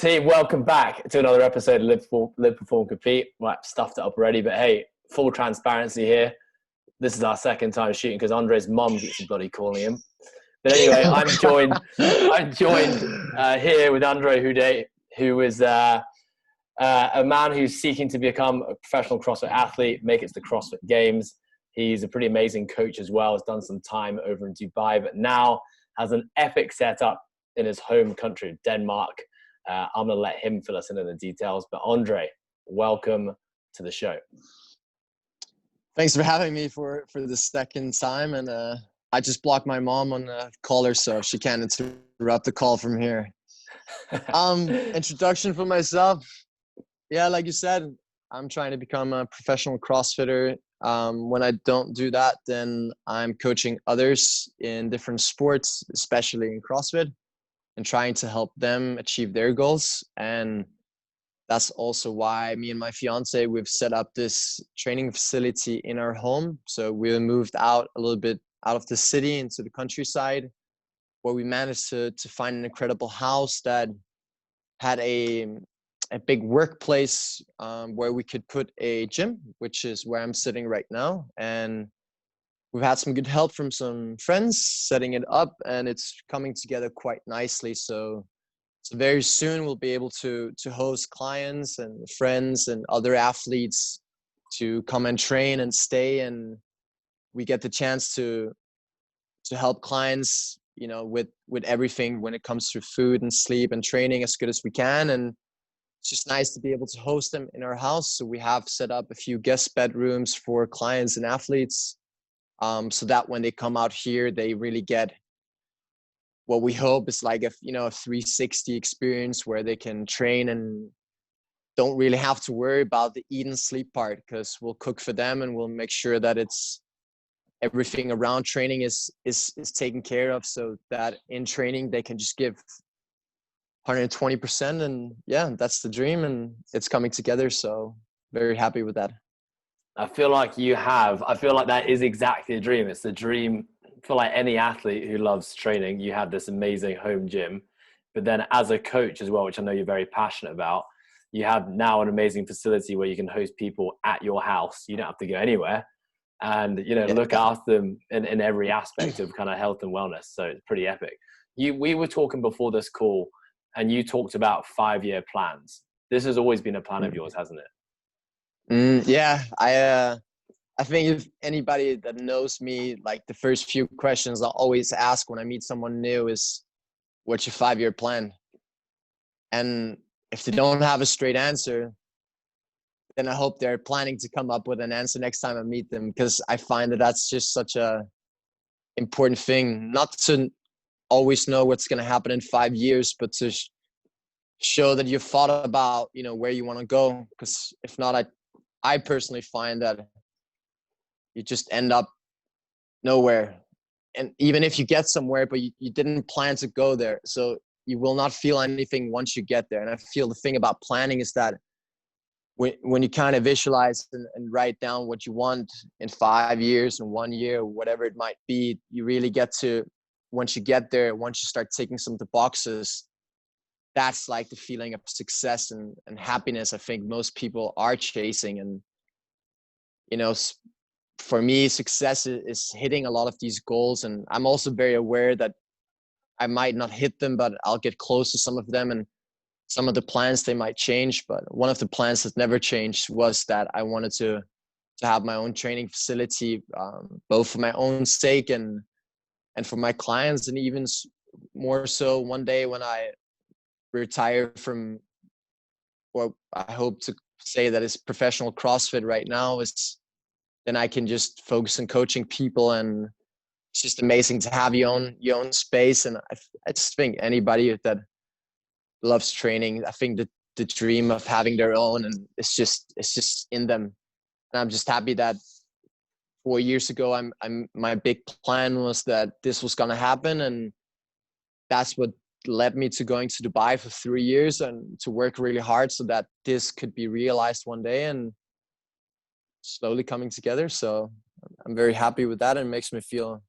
Team, welcome back to another episode of Live Perform, Compete. Right, stuffed it up already, but hey, full transparency here. This is our second time shooting because Andre's mum keeps bloody calling him. But anyway, I'm joined here with Andre Houdet, who is a man who's seeking to become a professional CrossFit athlete, make it to the CrossFit Games. He's a pretty amazing coach as well. Has done some time over in Dubai, but now has an epic setup in his home country, Denmark. I'm going to let him fill us in on the details. But Andre, welcome to the show. Thanks for having me for the second time. And I just blocked my mom on the caller, so she can't interrupt the call from here. Introduction for myself. Yeah, like you said, I'm trying to become a professional CrossFitter. When I don't do that, then I'm coaching others in different sports, especially in CrossFit, and trying to help them achieve their goals. And that's also why me and my fiance, we've set up this training facility in our home. So we moved out a little bit out of the city into the countryside, where we managed to find an incredible house that had a big workplace where we could put a gym, which is where I'm sitting right now. And we've had some good help from some friends setting it up, and it's coming together quite nicely. So very soon we'll be able to host clients and friends and other athletes to come and train and stay. And we get the chance to help clients, you know, with everything when it comes to food and sleep and training as good as we can. And it's just nice to be able to host them in our house. So we have set up a few guest bedrooms for clients and athletes. So that when they come out here, they really get what we hope is like a 360 experience where they can train and don't really have to worry about the eat and sleep part, because we'll cook for them and we'll make sure that it's everything around training is taken care of, so that in training they can just give 120%. And yeah, that's the dream, and it's coming together. So very happy with that. I feel like that is exactly the dream. It's the dream for like any athlete who loves training. You have this amazing home gym, but then as a coach as well, which I know you're very passionate about, you have now an amazing facility where you can host people at your house. You don't have to go anywhere, and look after them in every aspect of kind of health and wellness. So it's pretty epic. We were talking before this call, and you talked about 5-year plans. This has always been a plan of yours, hasn't it? Yeah, I think if anybody that knows me, like the first few questions I'll always ask when I meet someone new is, what's your 5-year plan? And if they don't have a straight answer, then I hope they're planning to come up with an answer next time I meet them, because I find that that's just such a important thing, not to always know what's going to happen in 5 years, but to show that you've thought about, where you want to go. Because if not, I personally find that you just end up nowhere. And even if you get somewhere, but you didn't plan to go there, so you will not feel anything once you get there. And I feel the thing about planning is that when you kind of visualize and write down what you want in 5 years and 1 year, whatever it might be, you really get to, once you get there, once you start ticking some of the boxes, that's like the feeling of success and happiness I think most people are chasing. And, for me, success is hitting a lot of these goals. And I'm also very aware that I might not hit them, but I'll get close to some of them. And some of the plans, they might change. But one of the plans that never changed was that I wanted to have my own training facility, both for my own sake and for my clients. And even more so one day when I retire from what I hope to say that is professional CrossFit right now, is then I can just focus on coaching people. And it's just amazing to have your own space. And I just think anybody that loves training, I think that the dream of having their own, and it's just in them. And I'm just happy that 4 years ago, my big plan was that this was going to happen. And that's what led me to going to Dubai for 3 years and to work really hard so that this could be realized one day, and slowly coming together. So I'm very happy with that, and it makes me feel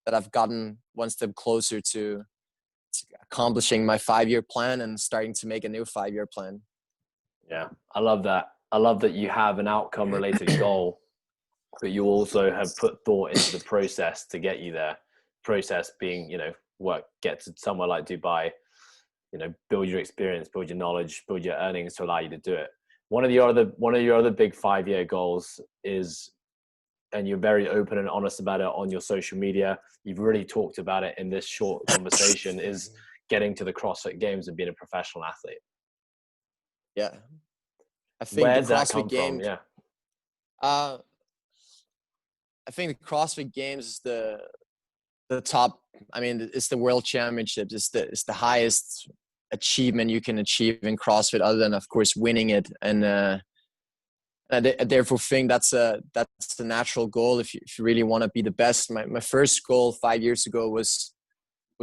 that I've gotten one step closer to accomplishing my 5-year plan and starting to make a new 5-year plan. Yeah, I love that. I love that you have an outcome related goal, but you also have put thought into the process to get you there. Process being, get to somewhere like Dubai, build your experience, build your knowledge, build your earnings to allow you to do it. One of your other big 5-year goals is, and you're very open and honest about it on your social media, you've really talked about it in this short conversation, is getting to the CrossFit Games and being a professional athlete. Yeah. I think Where the did that CrossFit come Games, from? Yeah. I think the CrossFit Games is the top. I mean, it's the World Championships. It's the highest achievement you can achieve in CrossFit, other than, of course, winning it. And I therefore think that's the natural goal if you really want to be the best. My first goal 5 years ago was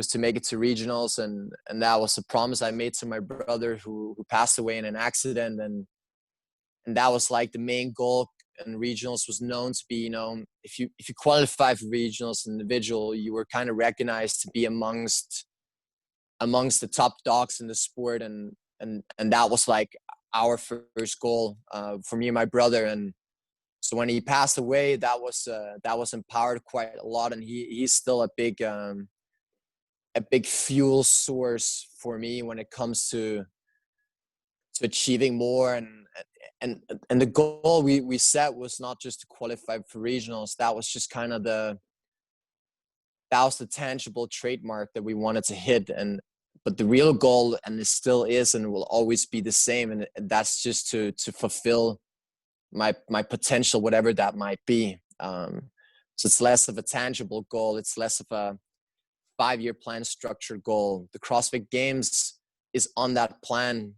to make it to regionals, and that was a promise I made to my brother who passed away in an accident, and that was like the main goal. And regionals was known to be, if you qualify for regionals individual, you were kind of recognized to be amongst the top dogs in the sport, and that was like our first goal for me and my brother. And so when he passed away, that was empowered quite a lot, and he's still a big fuel source for me when it comes to achieving more. And the goal we set was not just to qualify for regionals. That was just kind of that was the tangible trademark that we wanted to hit. But the real goal, and it still is and will always be the same, and that's just to fulfill my potential, whatever that might be. So it's less of a tangible goal. It's less of a 5-year plan structured goal. The CrossFit Games is on that plan,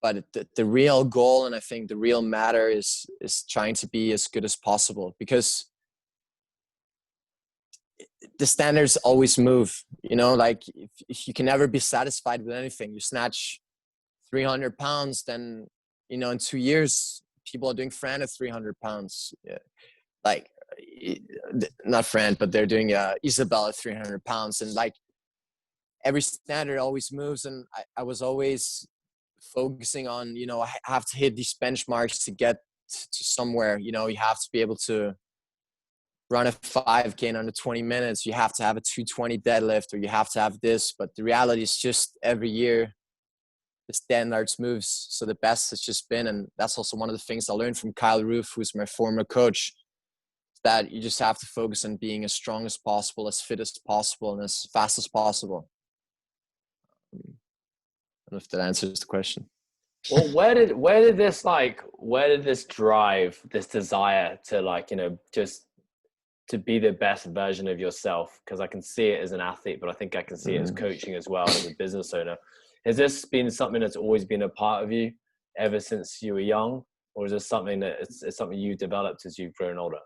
but the real goal, and I think the real matter, is trying to be as good as possible, because the standards always move. Like if you can never be satisfied with anything. You snatch 300 pounds, then in 2 years people are doing Fran at 300 pounds. Yeah. Like, not Fran, but they're doing Isabel at 300 pounds, and like every standard always moves. And I was always focusing on, I have to hit these benchmarks to get to somewhere. You have to be able to run a 5K in under 20 minutes. You have to have a 220 deadlift, or you have to have this. But the reality is just every year the standards moves. So the best has just been, and that's also one of the things I learned from Kyle Roof, who's my former coach, that you just have to focus on being as strong as possible, as fit as possible, and as fast as possible. I don't know if that answers the question. Well, where did this drive, this desire to just to be the best version of yourself? Because I can see it as an athlete, but I think I can see it as coaching as well, as a business owner. Has this been something that's always been a part of you ever since you were young, or is this something that it's something you developed as you've grown older?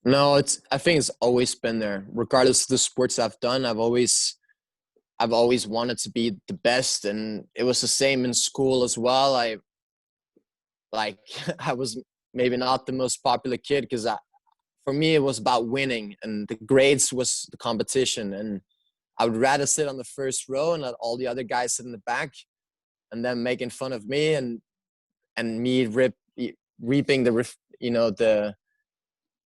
No, I think it's always been there. Regardless of the sports I've done, I've always wanted to be the best, and it was the same in school as well. I was maybe not the most popular kid, because for me it was about winning, and the grades was the competition, and I would rather sit on the first row and let all the other guys sit in the back, and them making fun of me, and me reaping the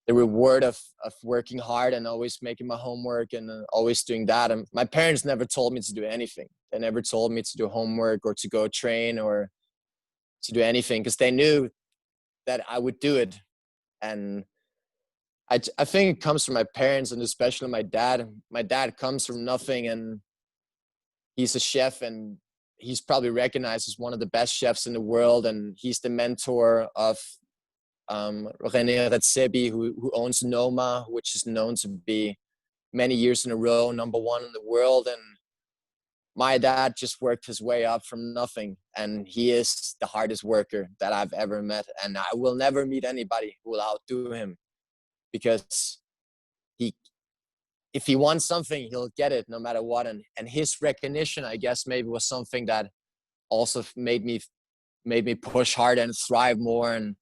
reward of working hard and always making my homework and always doing that. And my parents never told me to do anything. They never told me to do homework or to go train or to do anything, because they knew that I would do it. And I think it comes from my parents, and especially my dad. My dad comes from nothing, and he's a chef, and he's probably recognized as one of the best chefs in the world. And he's the mentor of René Redzepi, who owns Noma, which is known to be many years in a row #1 in the world. And my dad just worked his way up from nothing, and he is the hardest worker that I've ever met. And I will never meet anybody who will outdo him, because if he wants something, he'll get it no matter what. And his recognition, I guess, maybe was something that also made me push hard and thrive more, and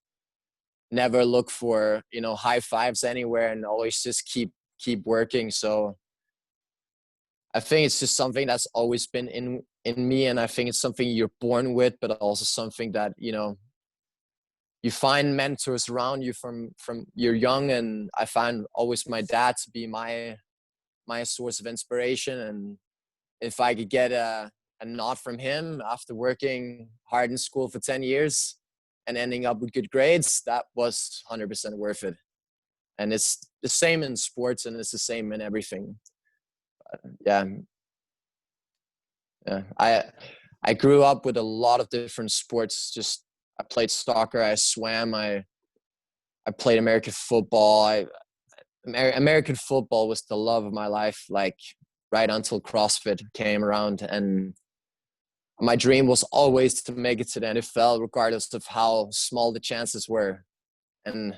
never look for high fives anywhere, and always just keep working. So I think it's just something that's always been in me, and I think it's something you're born with, but also something that, you know, you find mentors around you from you're young. And I find always my dad to be my source of inspiration. And if I could get a nod from him after working hard in school for 10 years and ending up with good grades, that was 100% worth it. And it's the same in sports, and it's the same in everything. Yeah. Yeah. I grew up with a lot of different sports. Just I played soccer, I swam, I played American football. American football was the love of my life, like right until CrossFit came around. And my dream was always to make it to the NFL, regardless of how small the chances were. And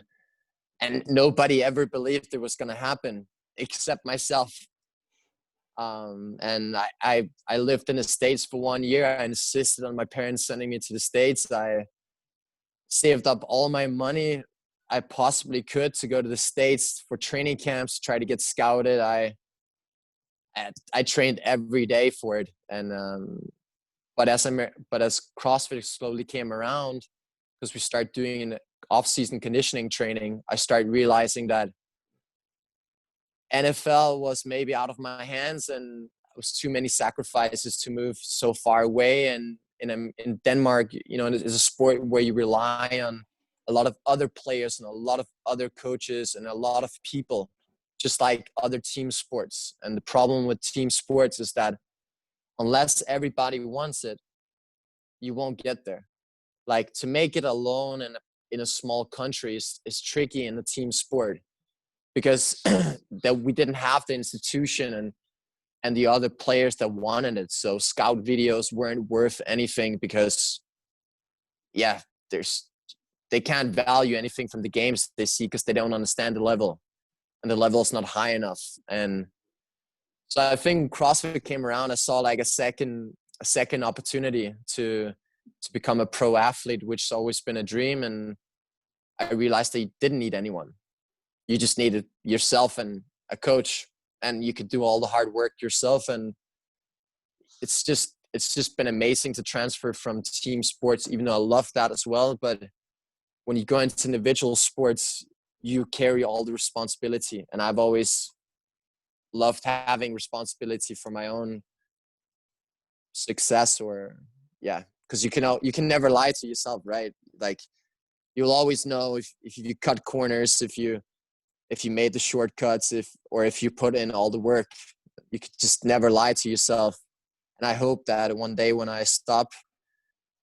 nobody ever believed it was going to happen except myself. And I lived in the States for 1 year. I insisted on my parents sending me to the States. I saved up all my money I possibly could to go to the States for training camps, try to get scouted. I trained every day for it. And but as CrossFit slowly came around, because we started doing an off-season conditioning training, I started realizing that NFL was maybe out of my hands, and it was too many sacrifices to move so far away. And in Denmark, you know, it's a sport where you rely on a lot of other players and a lot of other coaches and a lot of people, just like other team sports. And the problem with team sports is that unless everybody wants it, you won't get there. Like, to make it alone in a small country is tricky in a team sport, because that we didn't have the institution and the other players that wanted it. So scout videos weren't worth anything, because they can't value anything from the games they see, because they don't understand the level, and the level is not high enough. And so I think CrossFit came around. I saw like a second opportunity to become a pro athlete, which has always been a dream. And I realized that you didn't need anyone. You just needed yourself and a coach, and you could do all the hard work yourself. And it's just been amazing to transfer from team sports, even though I love that as well. But when you go into individual sports, you carry all the responsibility. And I've always loved having responsibility for my own success, because you can never lie to yourself, right? Like, you'll always know if you cut corners, if you made the shortcuts, if you put in all the work. You could just never lie to yourself. And I hope that one day when I stop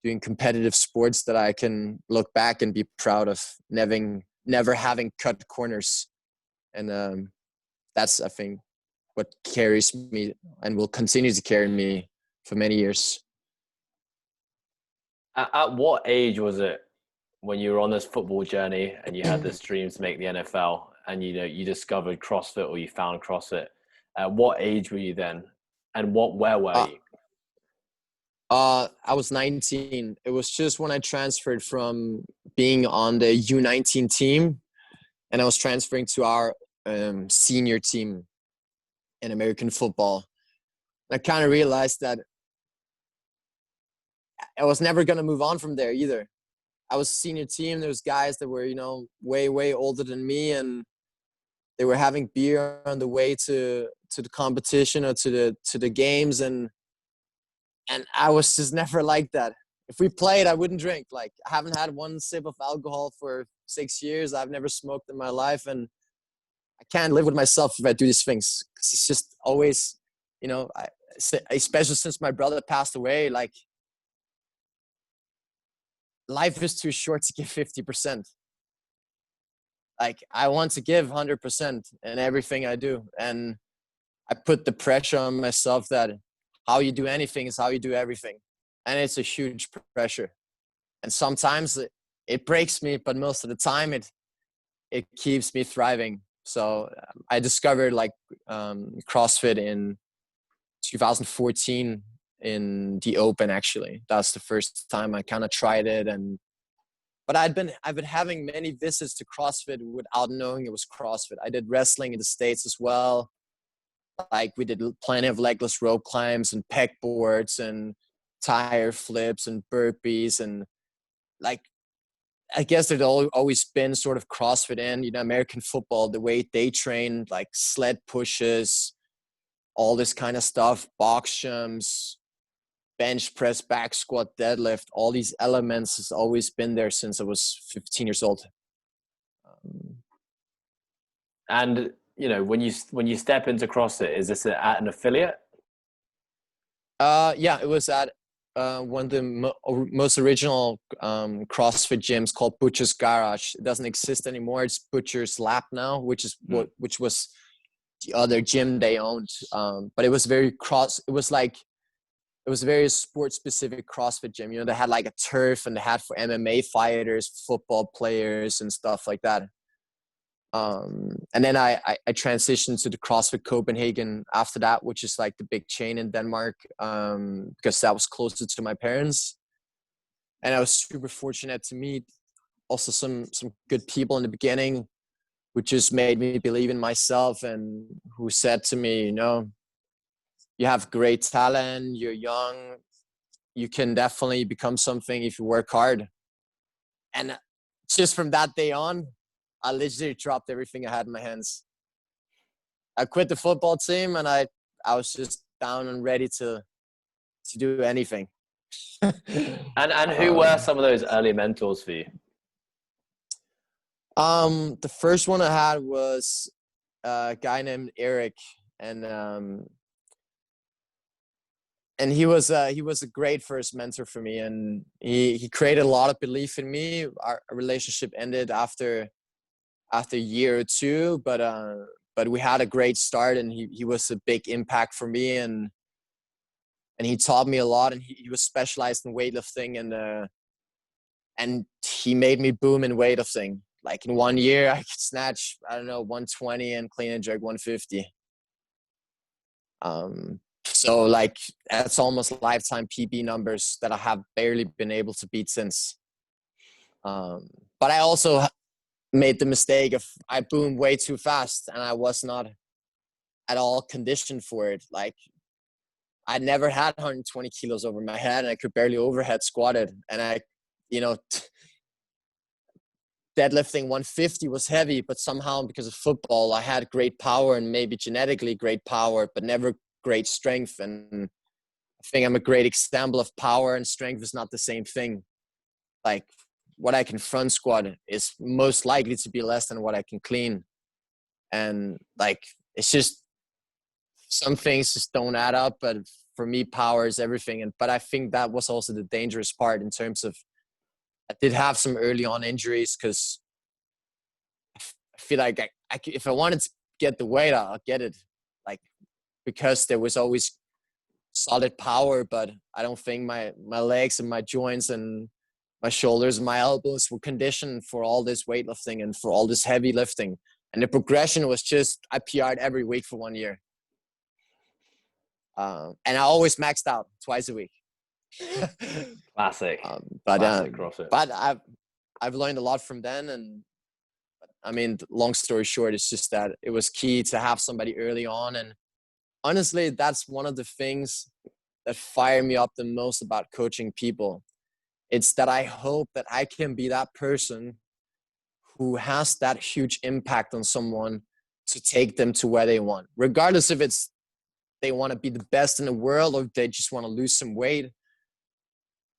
doing competitive sports, that I can look back and be proud of never having cut corners. And that's, I think, what carries me and will continue to carry me for many years. At what age was it when you were on this football journey and you had this dream to make the NFL, and you discovered CrossFit, or you found CrossFit? At what age were you then, and where were you? I was 19. It was just when I transferred from being on the U19 team, and I was transferring to our senior team in American football. I kind of realized that I was never going to move on from there either. I was senior team. There was guys that were, way, way older than me, and they were having beer on the way to the competition or to the games. And I was just never like that. If we played, I wouldn't drink. Like, I haven't had one sip of alcohol for 6 years. I've never smoked in my life. And I can't live with myself if I do these things. 'Cause it's just always, especially since my brother passed away, like, life is too short to give 50%. Like, I want to give 100% in everything I do. And I put the pressure on myself that how you do anything is how you do everything. And it's a huge pressure. And sometimes it breaks me, but most of the time it keeps me thriving. So I discovered CrossFit in 2014 in the Open, actually. That's the first time I kind of tried it. But I've been having many visits to CrossFit without knowing it was CrossFit. I did wrestling in the States as well. Like we did plenty of legless rope climbs and pec boards and tire flips and burpees. And like, I guess there'd always been sort of CrossFit and, you know, American football, the way they train, like sled pushes, all this kind of stuff, box jumps, bench press, back squat, deadlift, all these elements has always been there since I was 15 years old. And, you know, when you step into CrossFit, is this at an affiliate? Yeah, it was at one of the most original CrossFit gyms called Butcher's Garage. It doesn't exist anymore. It's Butcher's Lab now, which was the other gym they owned. But it was it was a very sport specific CrossFit gym. You know, they had like a turf and they had for MMA fighters, football players and stuff like that. And then I transitioned to the CrossFit Copenhagen after that, which is like the big chain in Denmark, because that was closer to my parents. And I was super fortunate to meet also some good people in the beginning, who just made me believe in myself and who said to me, you know, you have great talent, you're young, you can definitely become something if you work hard. And just from that day on, I literally dropped everything I had in my hands. I quit the football team and I was just down and ready to do anything. And who were some of those early mentors for you? The first one I had was a guy named Eric, and he was a great first mentor for me, and he created a lot of belief in me. Our relationship ended after a year or two, but we had a great start, and he was a big impact for me, and he taught me a lot, and he was specialized in weightlifting, and he made me boom in weightlifting. Like in 1 year, I could snatch, I don't know, 120 and clean and jerk 150. So like that's almost lifetime PB numbers that I have barely been able to beat since. But I also made the mistake of I boomed way too fast and I was not at all conditioned for it. Like I never had 120 kilos over my head and I could barely overhead squat it. And I, you know, deadlifting 150 was heavy, but somehow because of football, I had great power and maybe genetically great power, but never great strength. And I think I'm a great example of power and strength is not the same thing. Like what I can front squat is most likely to be less than what I can clean. And like, it's just, some things just don't add up, but for me, power is everything. But I think that was also the dangerous part in terms of, I did have some early on injuries because I feel like if I wanted to get the weight, I'll get it. Like, because there was always solid power, but I don't think my legs and my joints and my shoulders and my elbows were conditioned for all this weightlifting and for all this heavy lifting. And the progression was just, I PR'd every week for 1 year. And I always maxed out twice a week. Classic. Classic CrossFit. But I've learned a lot from then. And I mean, long story short, it's just that it was key to have somebody early on. And honestly, that's one of the things that fire me up the most about coaching people. It's that I hope that I can be that person who has that huge impact on someone to take them to where they want, regardless if it's they want to be the best in the world or they just want to lose some weight.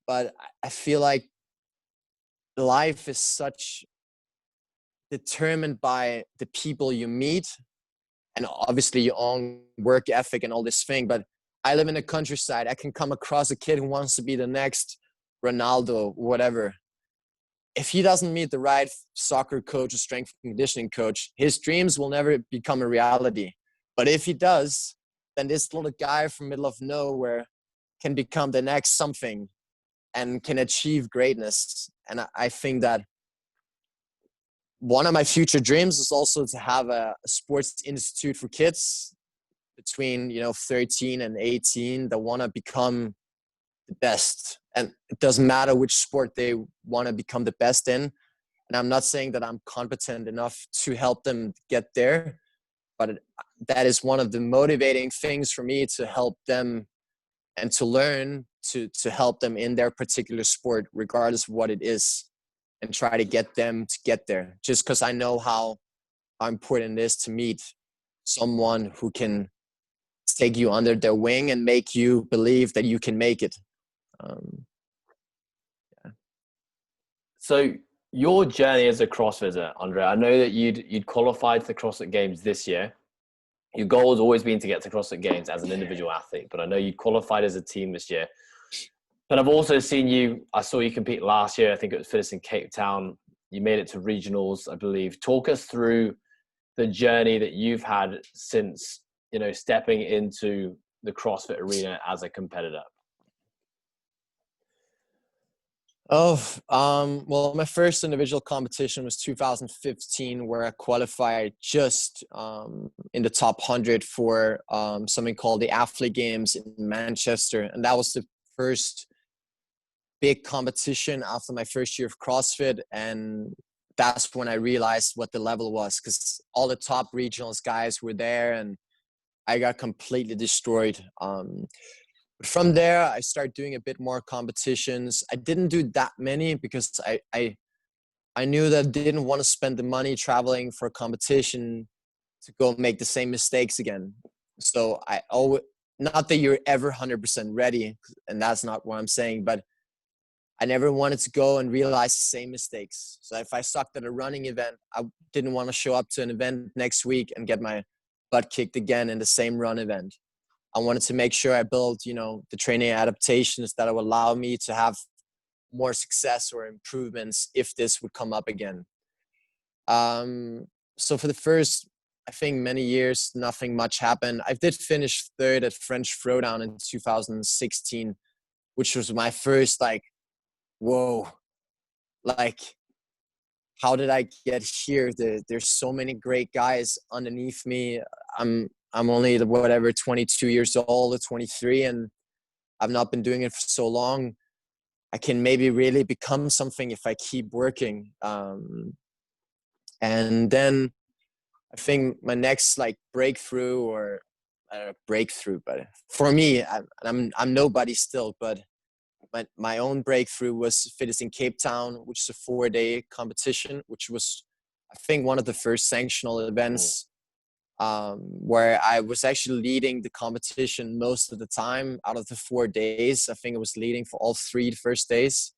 But I feel like life is such determined by the people you meet and obviously your own work ethic and all this thing. But I live in the countryside. I can come across a kid who wants to be the next Ronaldo, whatever. If he doesn't meet the right soccer coach or strength and conditioning coach, his dreams will never become a reality. But if he does, then this little guy from middle of nowhere can become the next something and can achieve greatness. And I think that one of my future dreams is also to have a sports institute for kids between, 13 and 18 that want to become the best. And it doesn't matter which sport they want to become the best in. And I'm not saying that I'm competent enough to help them get there, but that is one of the motivating things for me, to help them and to learn to help them in their particular sport, regardless of what it is, and try to get them to get there. Just because I know how important it is to meet someone who can take you under their wing and make you believe that you can make it. So your journey as a CrossFitter, Andre, I know that you'd qualified for the CrossFit Games this year. Your goal has always been to get to CrossFit Games as an individual athlete, but I know you qualified as a team this year. But I've also I saw you compete last year. I think it was finished in Cape Town. You made it to regionals, I believe. Talk us through the journey that you've had since, stepping into the CrossFit arena as a competitor. Well, my first individual competition was 2015, where I qualified just in the top 100 for something called the Athlete Games in Manchester. And that was the first big competition after my first year of CrossFit. And that's when I realized what the level was, because all the top regionals guys were there and I got completely destroyed. From there, I started doing a bit more competitions. I didn't do that many because I knew that I didn't want to spend the money traveling for a competition to go make the same mistakes again. So I always, not that you're ever 100% ready, and that's not what I'm saying, but I never wanted to go and realize the same mistakes. So if I sucked at a running event, I didn't want to show up to an event next week and get my butt kicked again in the same run event. I wanted to make sure I built, the training adaptations that would allow me to have more success or improvements if this would come up again. So for the first, I think, many years, nothing much happened. I did finish third at French Throwdown in 2016, which was my first, whoa, how did I get here? There's so many great guys underneath me. I'm only 22 years old or 23, and I've not been doing it for so long. I can maybe really become something if I keep working. And then I think my next breakthrough, or breakthrough, but for me, I'm nobody still, but my own breakthrough was fitness in Cape Town, which is a 4-day competition, which was, I think, one of the first sanctional events, where I was actually leading the competition most of the time. Out of the 4 days, I think I was leading for all 3 first days.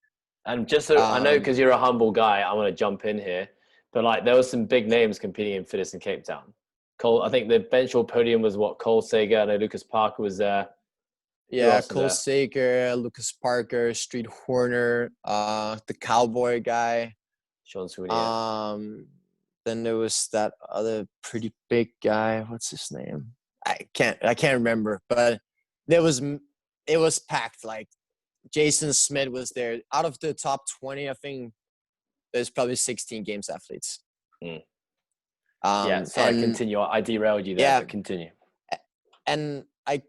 And just so I know, because you're a humble guy, I want to jump in here, but there was some big names competing in fitness in Cape Town. I think the bench or podium was Cole Sager. I know Lucas Parker was there. Yeah, Cole Sager, Lucas Parker, Street Horner, the Cowboy guy. Sean Sweeney. Then there was that other pretty big guy. What's his name? I can't remember. But it was packed. Jason Smith was there. Out of the top 20, I think there's probably 16 games athletes. Continue. I derailed you there, but continue. And I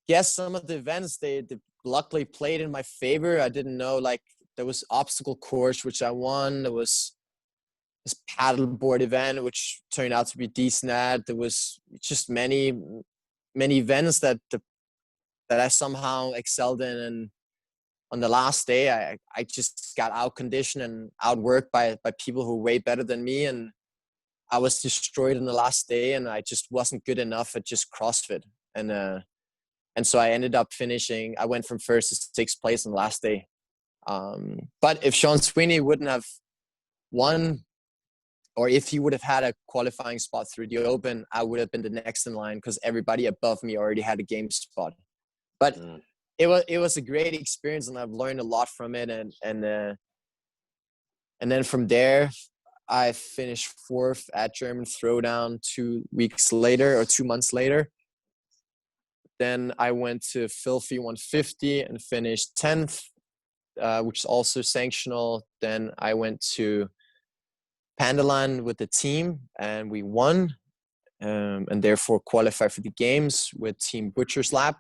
guess some of the events they luckily played in my favor. I didn't know, there was obstacle course, which I won. There was this paddleboard event, which turned out to be decent at. There was just many events that I somehow excelled in. And on the last day, I just got out-conditioned and outworked by people who were way better than me. And I was destroyed on the last day, and I just wasn't good enough at just CrossFit. And so I ended up finishing. I went from first to sixth place on the last day. But if Sean Sweeney wouldn't have won, or if he would have had a qualifying spot through the Open, I would have been the next in line, because everybody above me already had a game spot. But it was a great experience, and I've learned a lot from it. And then from there, I finished 4th at German Throwdown 2 months later. Then I went to Filthy 150 and finished 10th, which is also sanctional. Then I went to Pandaland with the team, and we won, and therefore qualified for the games with Team Butcher's Lab.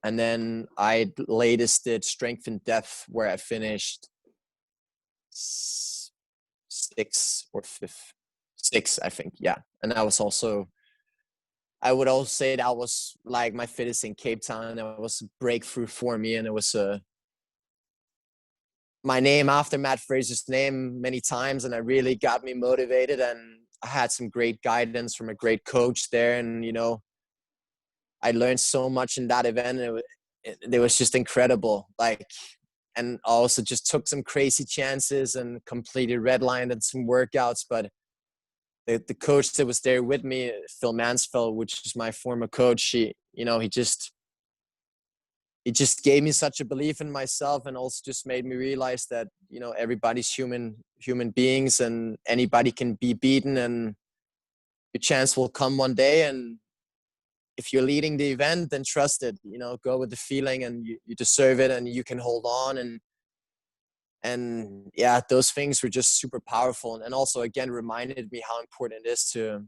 And then I latest did Strength and Depth, where I finished 6th or 5th. 6th, I think, yeah. And that was also I would also say that was like my fittest in Cape Town. It was a breakthrough for me, and it was my name after Matt Fraser's name many times, and it really got me motivated. And I had some great guidance from a great coach there, and I learned so much in that event. It was just incredible. Like, and also just took some crazy chances and completely redlined and some workouts. But the coach that was there with me, Phil Mansfeld, which is my former coach, he just gave me such a belief in myself, and also just made me realize that everybody's human beings, and anybody can be beaten, and your chance will come one day. And if you're leading the event, then trust it. Go with the feeling, and you deserve it, and you can hold on. And yeah, those things were just super powerful, and also again reminded me how important it is to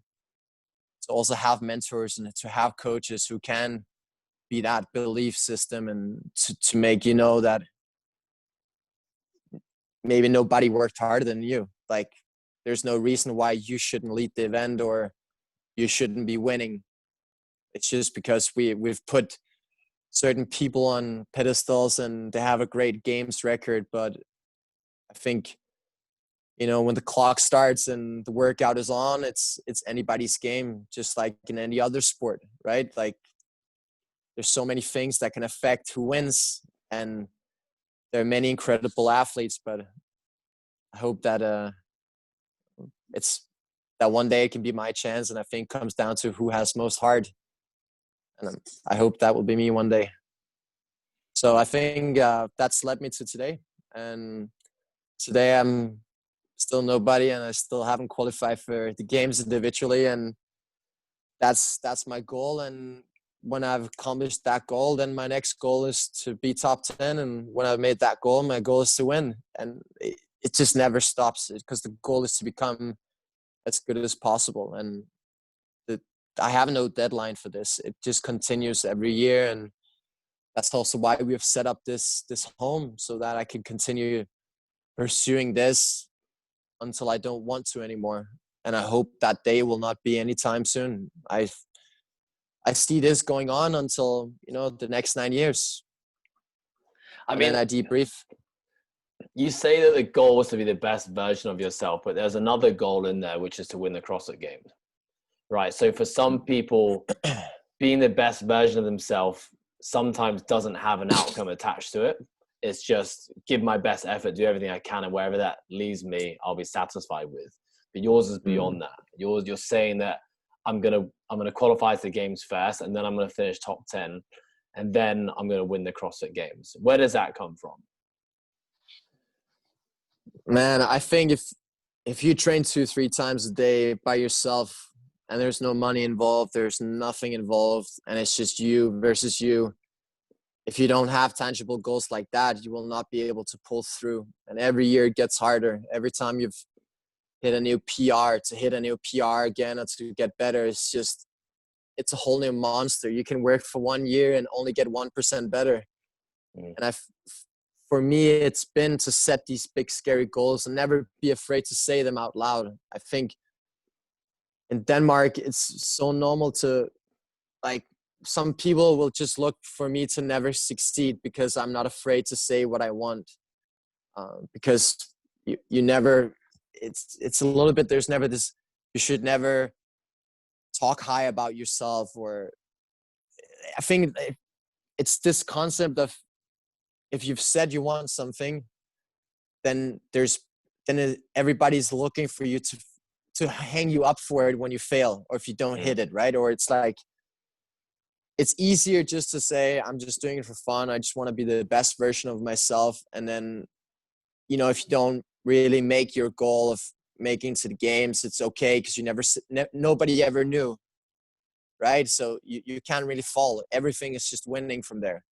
also have mentors and to have coaches who can be that belief system, and to make that maybe nobody worked harder than you. Like, there's no reason why you shouldn't lead the event or you shouldn't be winning. It's just because we've put certain people on pedestals and they have a great games record. But I think, when the clock starts and the workout is on, it's anybody's game, just like in any other sport, right? Like, there's so many things that can affect who wins, and there are many incredible athletes, but I hope that it's that one day it can be my chance. And I think it comes down to who has most heart, and I hope that will be me one day. So I think that's led me to today, and today I'm still nobody, and I still haven't qualified for the games individually, and that's my goal. And when I've accomplished that goal, then my next goal is to be top 10. And when I've made that goal, my goal is to win. And it just never stops, because the goal is to become as good as possible. And I have no deadline for this. It just continues every year. And that's also why we have set up this home, so that I can continue pursuing this until I don't want to anymore. And I hope that day will not be anytime soon. I see this going on until, the next 9 years. Then I debrief. You say that the goal is to be the best version of yourself, but there's another goal in there, which is to win the CrossFit Games, right? So for some people, being the best version of themselves sometimes doesn't have an outcome attached to it. It's just give my best effort, do everything I can, and wherever that leaves me, I'll be satisfied with. But yours is beyond that. You're saying that I'm gonna qualify to the games first, and then I'm gonna finish top 10, and then I'm gonna win the CrossFit Games. Where does that come from? Man, I think if you train 2-3 times a day by yourself, and there's no money involved, there's nothing involved, and it's just you versus you, if you don't have tangible goals like that, you will not be able to pull through. And every year it gets harder. Every time you've hit a new PR, to hit a new PR again, and to get better, it's a whole new monster. You can work for 1 year and only get 1% better. And for me, it's been to set these big, scary goals and never be afraid to say them out loud. I think in Denmark, it's so normal to, like, some people will just look for me to never succeed because I'm not afraid to say what I want. Because you never, it's a little bit, there's never this, you should never talk high about yourself. Or I think it's this concept of, if you've said you want something, then everybody's looking for you to hang you up for it when you fail, or if you don't hit it, right? Or it's like, it's easier just to say, I'm just doing it for fun. I just want to be the best version of myself. And then, if you don't really make your goal of making to the games, it's okay, because nobody ever knew, right? So you can't really fall. Everything is just winning from there.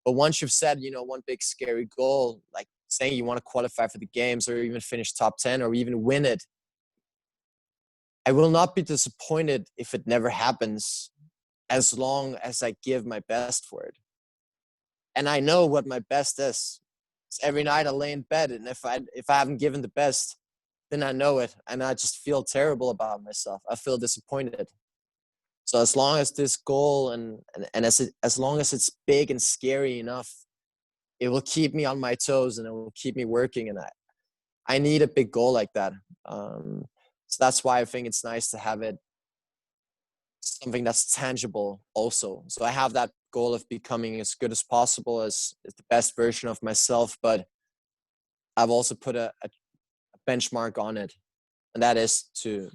But once you've said, one big scary goal, like saying you want to qualify for the games, or even finish top 10, or even win it, I will not be disappointed if it never happens, as long as I give my best for it. And I know what my best is. Every night I lay in bed, and if I haven't given the best, then I know it, and I just feel terrible about myself. I feel disappointed. So as long as this goal and as long as it's big and scary enough, it will keep me on my toes and it will keep me working. And I need a big goal like that. So that's why I think it's nice to have it something that's tangible also. So I have that goal of becoming as good as possible, as the best version of myself, but I've also put a benchmark on it, and that is to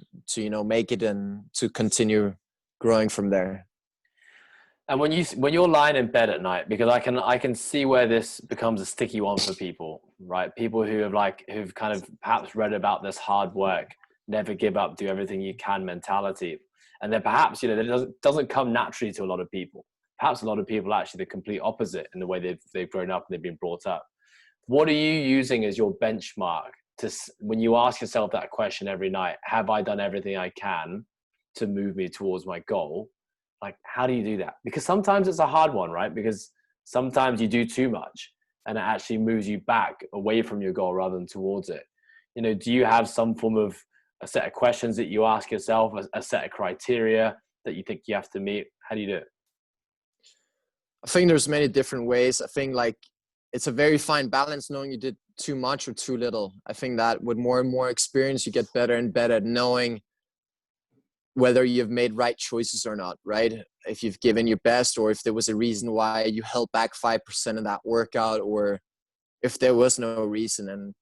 make it and to continue growing from there. And when you're lying in bed at night, because I can see where this becomes a sticky one for people, right? People who've kind of perhaps read about this hard work, never give up, do everything you can mentality, and then perhaps that doesn't come naturally to a lot of people. Perhaps a lot of people are actually the complete opposite in the way they've grown up and they've been brought up. What are you using as your benchmark when you ask yourself that question every night? Have I done everything I can to move me towards my goal? Like, how do you do that? Because sometimes it's a hard one, right? Because sometimes you do too much and it actually moves you back away from your goal rather than towards it. Do you have some form of a set of questions that you ask yourself, a set of criteria that you think you have to meet? How do you do it? I think there's many different ways. I think like it's a very fine balance knowing you did too much or too little. I think that with more and more experience, you get better and better at knowing whether you've made right choices or not, right? If you've given your best, or if there was a reason why you held back 5% of that workout, or if there was no reason. And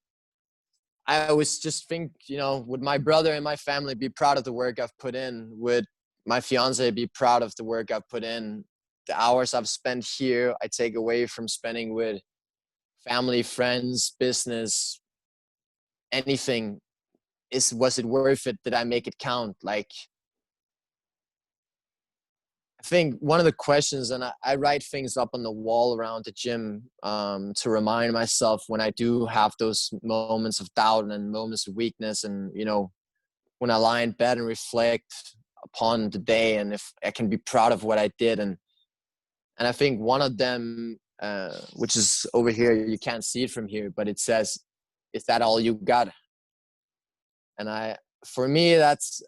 I always just think, would my brother and my family be proud of the work I've put in? Would my fiance be proud of the work I've put in? The hours I've spent here, I take away from spending with family, friends, business, anything. Was it worth it? Did I make it count? Like, I think one of the questions, and I write things up on the wall around the gym to remind myself when I do have those moments of doubt and moments of weakness, and when I lie in bed and reflect upon the day, and if I can be proud of what I did. And I think one of them, which is over here, you can't see it from here, but it says, "Is that all you got?" And for me, that's,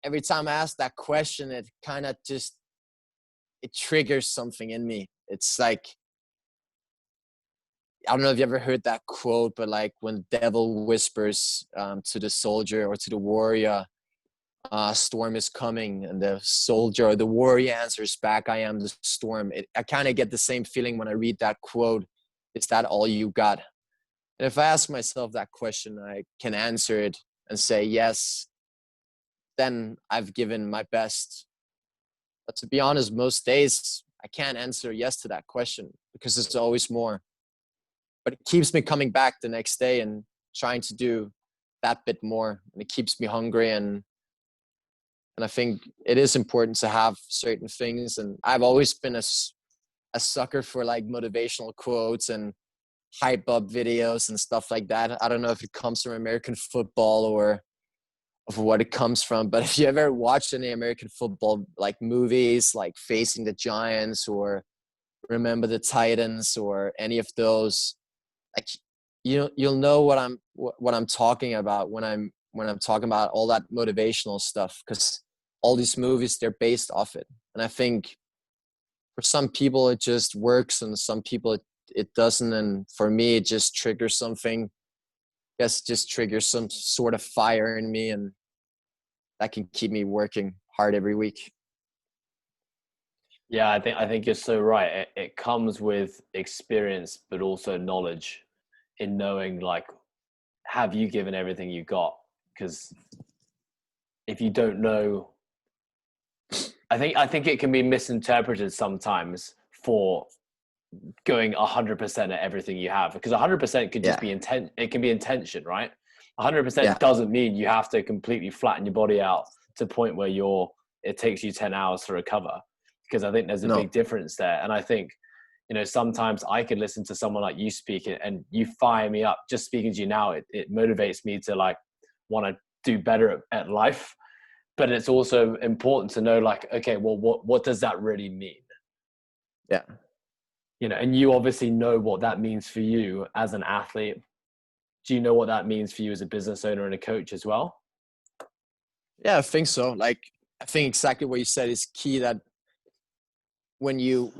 every time I ask that question, it kind of it triggers something in me. It's like, I don't know if you ever heard that quote, but like when the devil whispers to the soldier or to the warrior, a storm is coming, and the soldier or the warrior answers back, "I am the storm." I kind of get the same feeling when I read that quote. Is that all you got? And if I ask myself that question, I can answer it and say yes, then I've given my best. But to be honest, most days I can't answer yes to that question because there's always more. But it keeps me coming back the next day and trying to do that bit more. And it keeps me hungry. And I think it is important to have certain things. And I've always been a sucker for like motivational quotes and hype up videos and stuff like that. I don't know if it comes from American football or of what it comes from, but if you ever watched any American football like movies like Facing the Giants or Remember the Titans or any of those, like you'll know what I'm talking about when I'm talking about all that motivational stuff, because all these movies, they're based off it. And I think for some people it just works and some people it doesn't, and for me it just triggers something. I guess just triggers some sort of fire in me, and that can keep me working hard every week. Yeah, I think you're so right. It comes with experience, but also knowledge in knowing, like, have you given everything you got? Because if you don't know, I think it can be misinterpreted sometimes for going 100% at everything you have, because 100% could just be intent. It can be intention, right? 100% doesn't mean you have to completely flatten your body out to the point where it takes you 10 hours to recover, because I think there's a big difference there. And I think, sometimes I could listen to someone like you speak and you fire me up. Just speaking to you now, it motivates me to like want to do better at life. But it's also important to know, like, okay, well, what does that really mean? Yeah. And you obviously know what that means for you as an athlete. Do you know what that means for you as a business owner and a coach as well? Yeah, I think so. Like, I think exactly what you said is key, that when you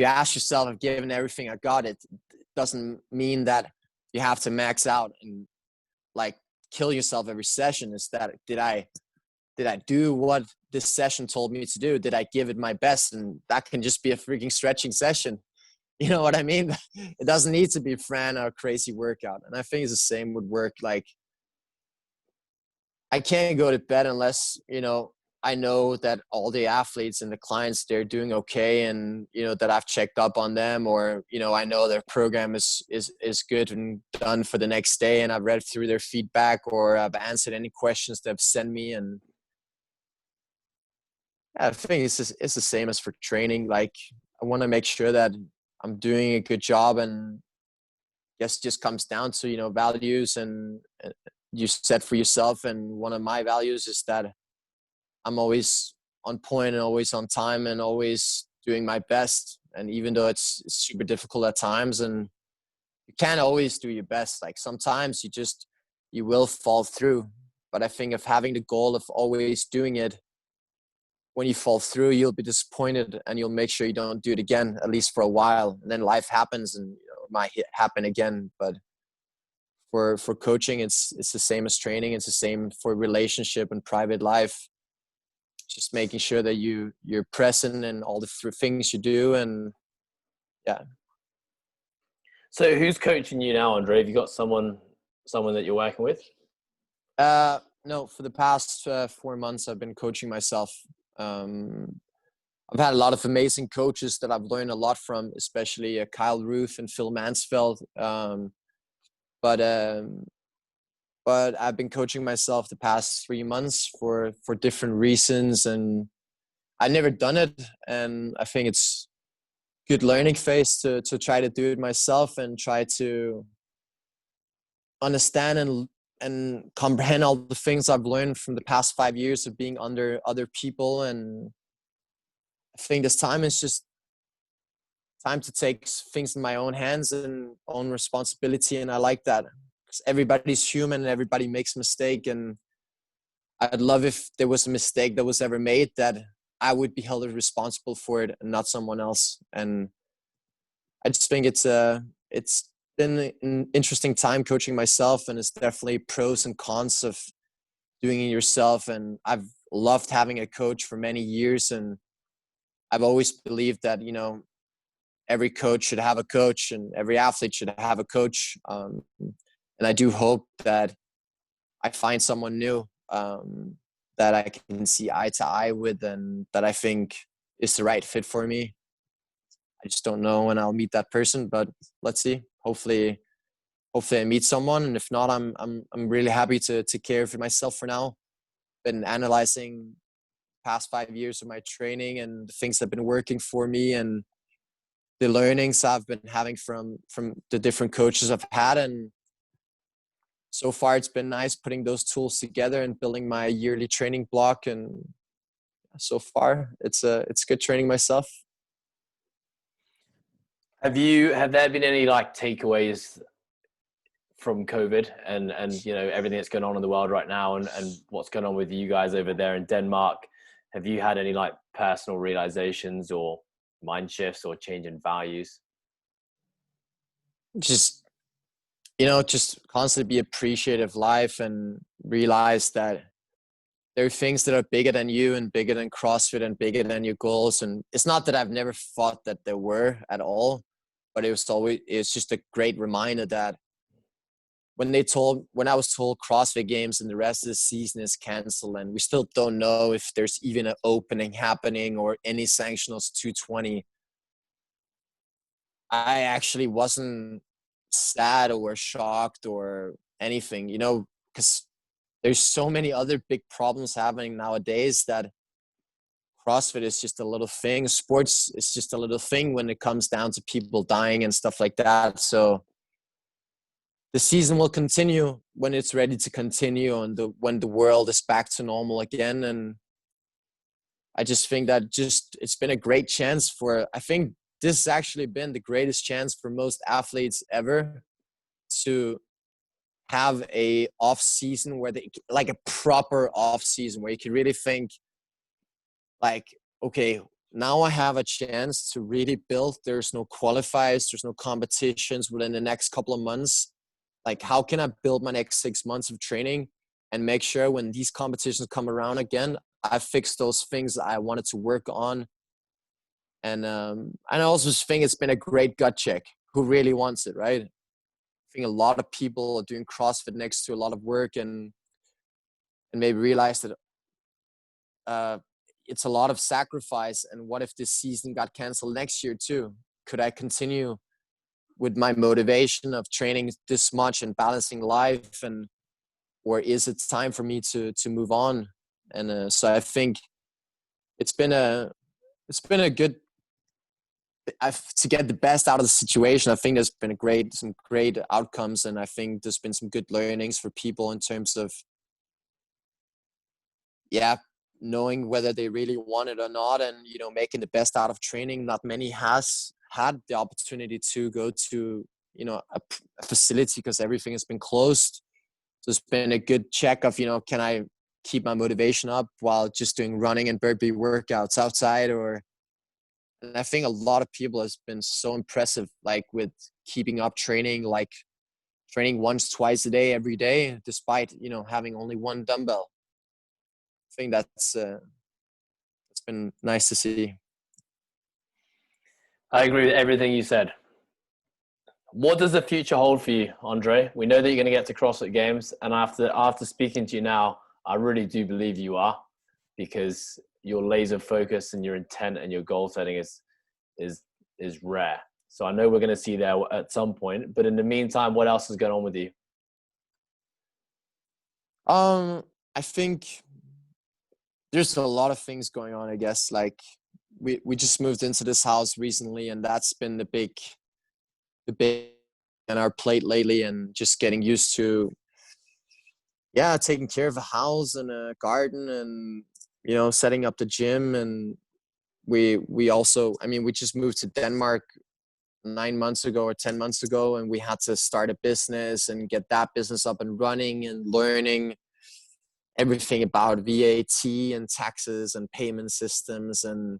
ask yourself, I've given everything I got, it doesn't mean that you have to max out and like kill yourself every session. Is that, did I do what this session told me to do? Did I give it my best? And that can just be a freaking stretching session. You know what I mean? It doesn't need to be a Fran or a crazy workout. And I think it's the same would work. Like, I can't go to bed unless, I know that all the athletes and the clients, they're doing okay, and, that I've checked up on them, or, I know their program is good and done for the next day, and I've read through their feedback, or I've answered any questions they've sent me. And I think it's the same as for training. Like, I want to make sure that I'm doing a good job, and guess just comes down to, values and you set for yourself. And one of my values is that I'm always on point and always on time and always doing my best. And even though it's super difficult at times, and you can't always do your best, like sometimes you will fall through. But I think of having the goal of always doing it, when you fall through, you'll be disappointed and you'll make sure you don't do it again, at least for a while. And then life happens, and it might happen again. But for coaching, it's the same as training. It's the same for relationship and private life. Just making sure that you're present in all the things you do. And yeah. So who's coaching you now, Andre? Have you got someone that you're working with? No, for the past 4 months, I've been coaching myself. I've had a lot of amazing coaches that I've learned a lot from, especially Kyle Ruth and Phil Mansfeld. But I've been coaching myself the past 3 months for different reasons, and I've never done it. And I think it's good learning phase to try to do it myself and try to understand and comprehend all the things I've learned from the past 5 years of being under other people. And I think this time is just time to take things in my own hands and own responsibility. And I like that, because everybody's human and everybody makes a mistake. And I'd love if there was a mistake that was ever made, that I would be held responsible for it and not someone else. And I just think it's been an interesting time coaching myself, and it's definitely pros and cons of doing it yourself. And I've loved having a coach for many years, and I've always believed that, every coach should have a coach and every athlete should have a coach. And I do hope that I find someone new that I can see eye to eye with, and that I think is the right fit for me. I just don't know when I'll meet that person, but let's see. Hopefully I meet someone, and if not, I'm really happy to care for myself for now. Been analyzing past 5 years of my training and the things that have been working for me, and the learnings I've been having from the different coaches I've had. And so far it's been nice putting those tools together and building my yearly training block. And so far it's good training myself. Have there been any takeaways from COVID and everything that's going on in the world right now, and what's going on with you guys over there in Denmark? Have you had any personal realizations or mind shifts or change in values? Just constantly be appreciative of life and realize that there are things that are bigger than you and bigger than CrossFit and bigger than your goals. And it's not that I've never thought that there were at all, but it's just a great reminder that when I was told CrossFit Games and the rest of the season is canceled, and we still don't know if there's even an opening happening or any Sanctioned 220, I actually wasn't sad or shocked or anything, because there's so many other big problems happening nowadays that CrossFit is just a little thing. Sports is just a little thing when it comes down to people dying and stuff like that. So the season will continue when it's ready to continue, and when the world is back to normal again. And I just think that it's been a great chance I think this has actually been the greatest chance for most athletes ever to have a off season where a proper off season where you can really think, like, okay, now I have a chance to really build. There's no qualifiers, there's no competitions within the next couple of months. Like, how can I build my next 6 months of training and make sure when these competitions come around again, I fix those things I wanted to work on. And I also think it's been a great gut check. Who really wants it, right? I think a lot of people are doing CrossFit next to a lot of work and maybe realize that it's a lot of sacrifice. And what if this season got canceled next year too? Could I continue with my motivation of training this much and balancing life, and or is it time for me to move on? And so I think it's been a good to get the best out of the situation. I think there's been some great outcomes, and I think there's been some good learnings for people in terms of knowing whether they really want it or not, and making the best out of training. Not many has had the opportunity to go to a facility because everything has been closed. So it's been a good check of can I keep my motivation up while just doing running and burpee workouts outside. And I think a lot of people has been so impressive, like with keeping up training, like training once, twice a day, every day, despite having only one dumbbell. I think that's it's been nice to see. I agree with everything you said. What does the future hold for you, Andre? We know that you're going to get to CrossFit Games, and after speaking to you now, I really do believe you are, because your laser focus and your intent and your goal setting is rare. So I know we're going to see you there at some point. But in the meantime, what else is going on with you? I think there's a lot of things going on, I guess. Like we just moved into this house recently, and that's been the big on our plate lately, and just getting used to taking care of a house and a garden, and setting up the gym. And we also, we just moved to Denmark 9 months ago or 10 months ago, and we had to start a business and get that business up and running and learning everything about VAT and taxes and payment systems and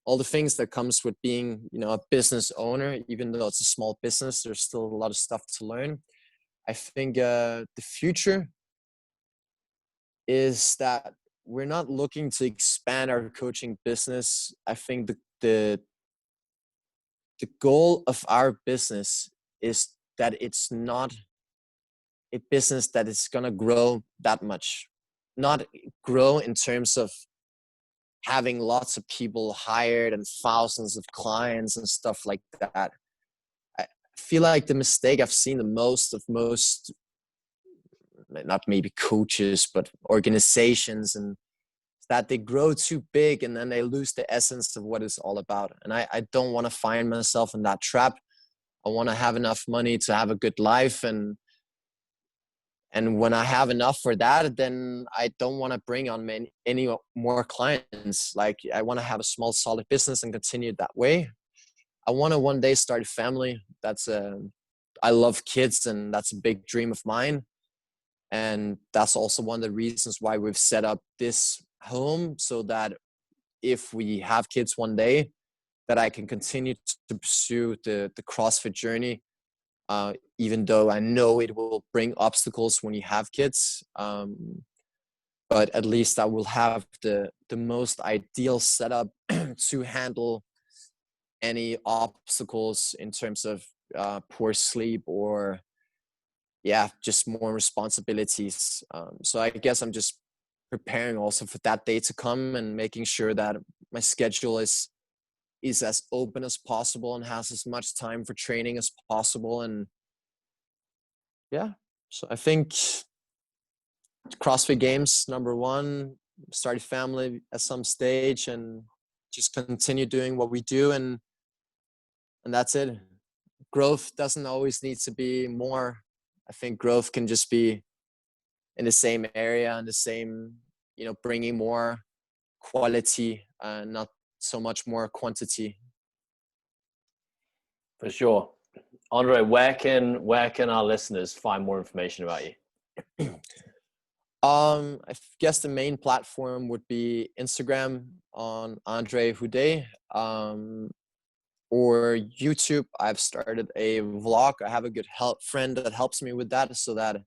all the things that comes with being, a business owner. Even though it's a small business, there's still a lot of stuff to learn. I think the future is that we're not looking to expand our coaching business. I think the goal of our business is that it's not a business that is going to grow that much. Not grow in terms of having lots of people hired and thousands of clients and stuff like that. I feel like the mistake I've seen the most, not maybe coaches, but organizations, and that they grow too big and then they lose the essence of what it's all about. And I don't want to find myself in that trap. I want to have enough money to have a good life. And when I have enough for that, then I don't want to bring on any more clients. Like, I want to have a small, solid business and continue that way. I want to one day start a family. I love kids, and that's a big dream of mine. And that's also one of the reasons why we've set up this home, so that if we have kids one day, that I can continue to pursue the CrossFit journey. Even though I know it will bring obstacles when you have kids. But at least I will have the most ideal setup to handle any obstacles in terms of poor sleep or just more responsibilities. So I guess I'm just preparing also for that day to come, and making sure that my schedule is as open as possible and has as much time for training as possible. And so I think CrossFit Games, number one, start a family at some stage, and just continue doing what we do, and that's it. Growth doesn't always need to be more. I think growth can just be in the same area and the same, bringing more quality, not so much more quantity. For sure. Andre, where can our listeners find more information about you? I guess the main platform would be Instagram on Andre Houdet, or YouTube. I've started a vlog. I have a good friend that helps me with that, so that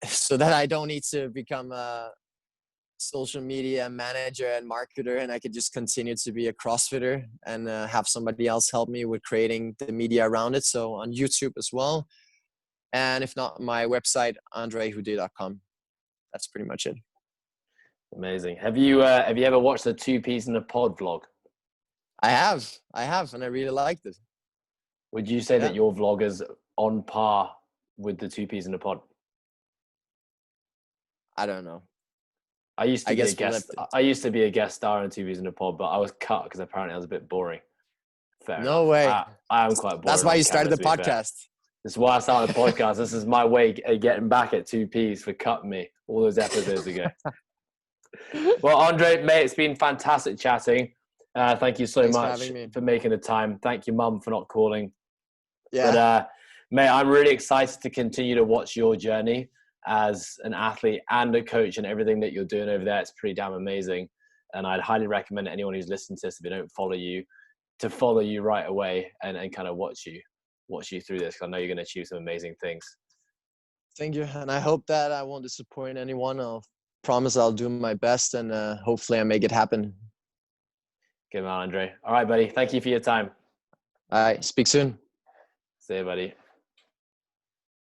so that I don't need to become a social media manager and marketer, and I could just continue to be a CrossFitter and have somebody else help me with creating the media around it. So on YouTube as well. And if not, my website, andrehoudet.com. That's pretty much it. Amazing. Have you ever watched the 2 Peas in a Pod vlog? I have, and I really liked it. Would you say that your vlog is on par with the 2 Peas in a Pod? I don't know. I used to be a guest star in 2 Peas in a Pod, but I was cut because apparently I was a bit boring. Fair enough. No way. I am quite boring. That's why you started the podcast. This is why I started the podcast. This is my way of getting back at 2 Peas for cutting me all those episodes ago. Well, Andre, mate, it's been fantastic chatting. Thank you so much for making the time. Thank you, Mum, for not calling. Yeah. But, mate, I'm really excited to continue to watch your journey as an athlete and a coach, and everything that you're doing over there. It's pretty damn amazing. And I'd highly recommend anyone who's listening to this, if they don't follow you, to follow you right away and kind of watch you through this. 'Cause I know you're going to achieve some amazing things. Thank you. And I hope that I won't disappoint anyone. I'll promise I'll do my best, and hopefully I make it happen. Good man, Andre. All right, buddy. Thank you for your time. All right. Speak soon. See you, buddy.